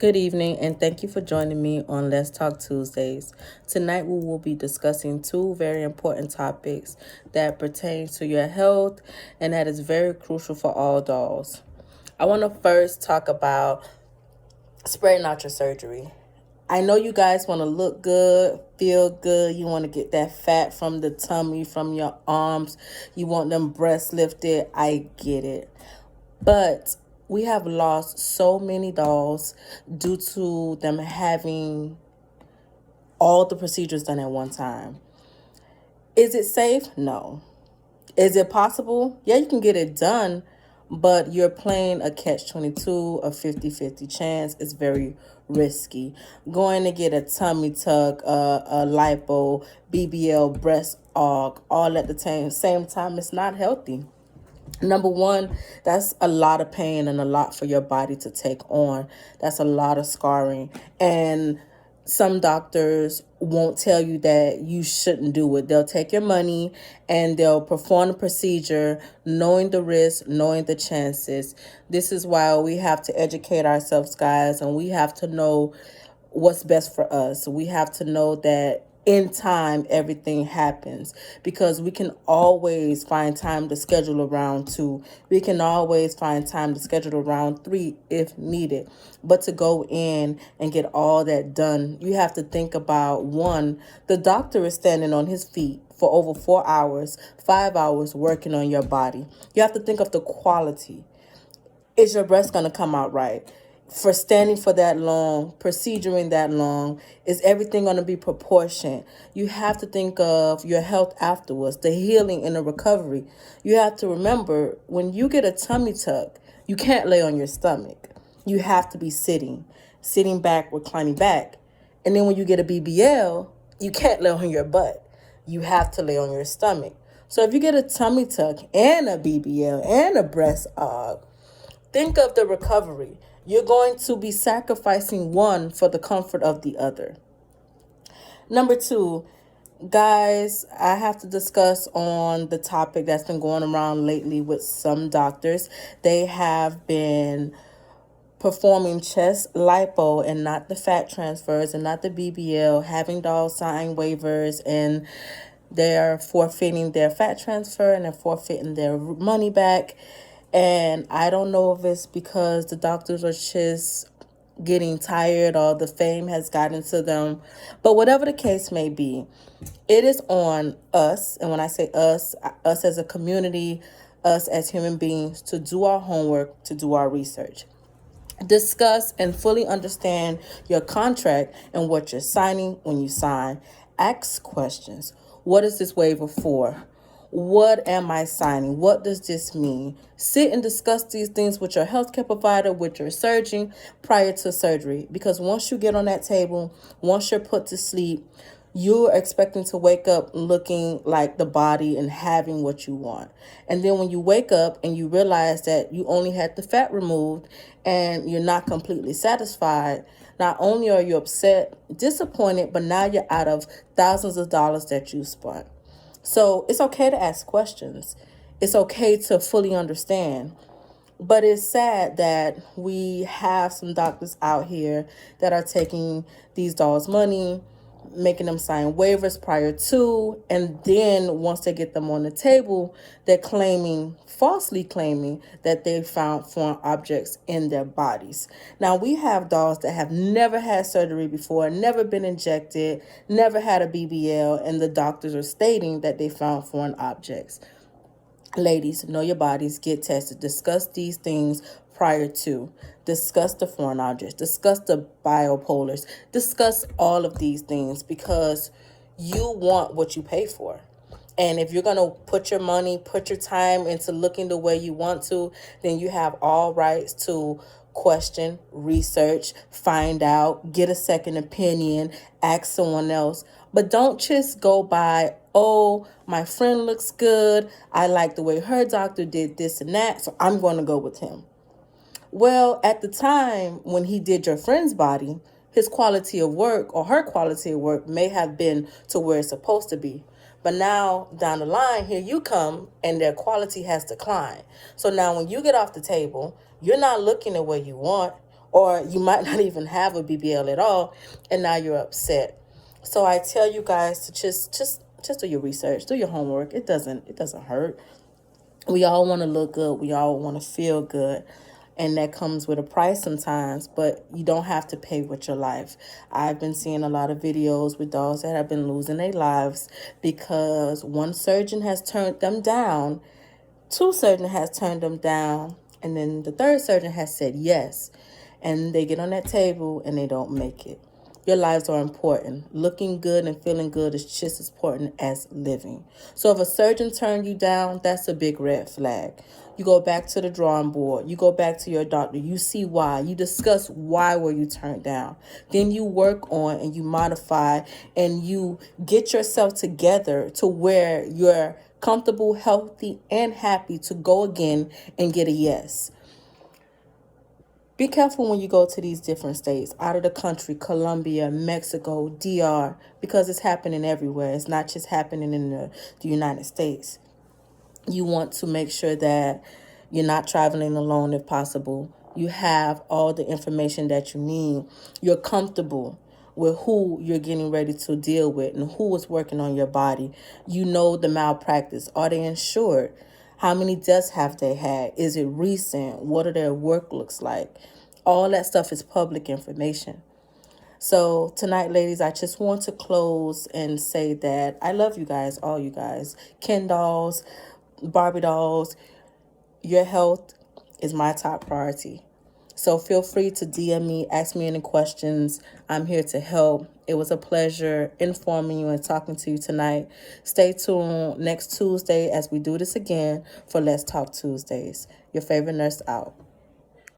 Good evening, and thank you for joining me on Let's Talk Tuesdays. Tonight, we will be discussing two very important topics that pertain to your health and that is very crucial for all dolls. I want to first talk about spreading out your surgery. I know you guys want to look good, feel good. You want to get that fat from the tummy, from your arms. You want them breasts lifted. I get it. But we have lost so many dolls due to them having all the procedures done at one time. Is it safe? No. Is it possible? Yeah, you can get it done, but you're playing a catch-22, a 50-50 chance. It's very risky. Going to get a tummy tuck, a lipo, BBL, breast aug, all at the same time, it's not healthy. Number one, that's a lot of pain and a lot for your body to take on. That's a lot of scarring. And some doctors won't tell you that you shouldn't do it. They'll take your money and they'll perform the procedure knowing the risk, knowing the chances. This is why we have to educate ourselves, guys, and we have to know what's best for us. We have to know that in time everything happens, because we can always find time to schedule around 2. We can always find time to schedule around 3 if needed. But to go in and get all that done, you have to think about, one, the doctor is standing on his feet for over 4 hours, 5 hours working on your body. You have to think of the quality. Is your breast going to come out right? For standing for that long, proceduring that long, is everything going to be proportioned? You have to think of your health afterwards, the healing and the recovery. You have to remember, when you get a tummy tuck, you can't lay on your stomach. You have to be sitting back, reclining back. And then when you get a BBL, you can't lay on your butt. You have to lay on your stomach. So if you get a tummy tuck and a BBL and a breast aug, think of the recovery. You're going to be sacrificing one for the comfort of the other. Number two, guys, I have to discuss on the topic that's been going around lately with some doctors. They have been performing chest lipo and not the fat transfers and not the BBL, having dolls sign waivers, and they're forfeiting their fat transfer and they're forfeiting their money back. And I don't know if it's because the doctors are just getting tired or the fame has gotten to them. But whatever the case may be, it is on us. And when I say us as a community, us as human beings, to do our homework, to do our research. Discuss and fully understand your contract and what you're signing when you sign. Ask questions. What is this waiver for? What am I signing? What does this mean? Sit and discuss these things with your healthcare provider, with your surgeon prior to surgery. Because once you get on that table, once you're put to sleep, you're expecting to wake up looking like the body and having what you want. And then when you wake up and you realize that you only had the fat removed and you're not completely satisfied, not only are you upset, disappointed, but now you're out of thousands of dollars that you spent. So it's okay to ask questions. It's okay to fully understand. But it's sad that we have some doctors out here that are taking these dolls' money, making them sign waivers prior to, and then once they get them on the table, they're falsely claiming that they found foreign objects in their bodies. Now, we have dolls that have never had surgery before, never been injected, never had a BBL, and the doctors are stating that they found foreign objects. Ladies, know your bodies, get tested, discuss these things prior to. Discuss the foreign objects, discuss the biopolars, discuss all of these things, because you want what you pay for. And if you're going to put your money, put your time into looking the way you want to, then you have all rights to question, research, find out, get a second opinion, ask someone else. But don't just go by, oh, my friend looks good, I like the way her doctor did this and that, so I'm going to go with him. Well, at the time when he did your friend's body, his quality of work or her quality of work may have been to where it's supposed to be. But now down the line, here you come and their quality has declined. So now when you get off the table, you're not looking the way you want. or you might not even have a BBL at all, and now you're upset. So I tell you guys to just do your research, do your homework. It doesn't hurt. We all want to look good. We all want to feel good. And that comes with a price sometimes, but you don't have to pay with your life. I've been seeing a lot of videos with dogs that have been losing their lives because one surgeon has turned them down, two surgeons has turned them down, and then the third surgeon has said yes. And they get on that table and they don't make it. Your lives are important. Looking good and feeling good is just as important as living. So if a surgeon turned you down, that's a big red flag. You go back to the drawing board. You go back to your doctor. You see why. You discuss why were you turned down. Then you work on and you modify and you get yourself together to where you're comfortable, healthy, and happy to go again and get a yes. Be careful when you go to these different states, out of the country, Colombia, Mexico, DR, because it's happening everywhere. It's not just happening in the United States. You want to make sure that you're not traveling alone if possible. You have all the information that you need. You're comfortable with who you're getting ready to deal with and who is working on your body. You know the malpractice. Are they insured? How many deaths have they had? Is it recent? What are their work looks like? All that stuff is public information. So tonight, ladies, I just want to close and say that I love you guys, all you guys. Ken dolls, Barbie dolls, your health is my top priority. So feel free to DM me, ask me any questions. I'm here to help. It was a pleasure informing you and talking to you tonight. Stay tuned next Tuesday as we do this again for Let's Talk Tuesdays. Your favorite nurse out.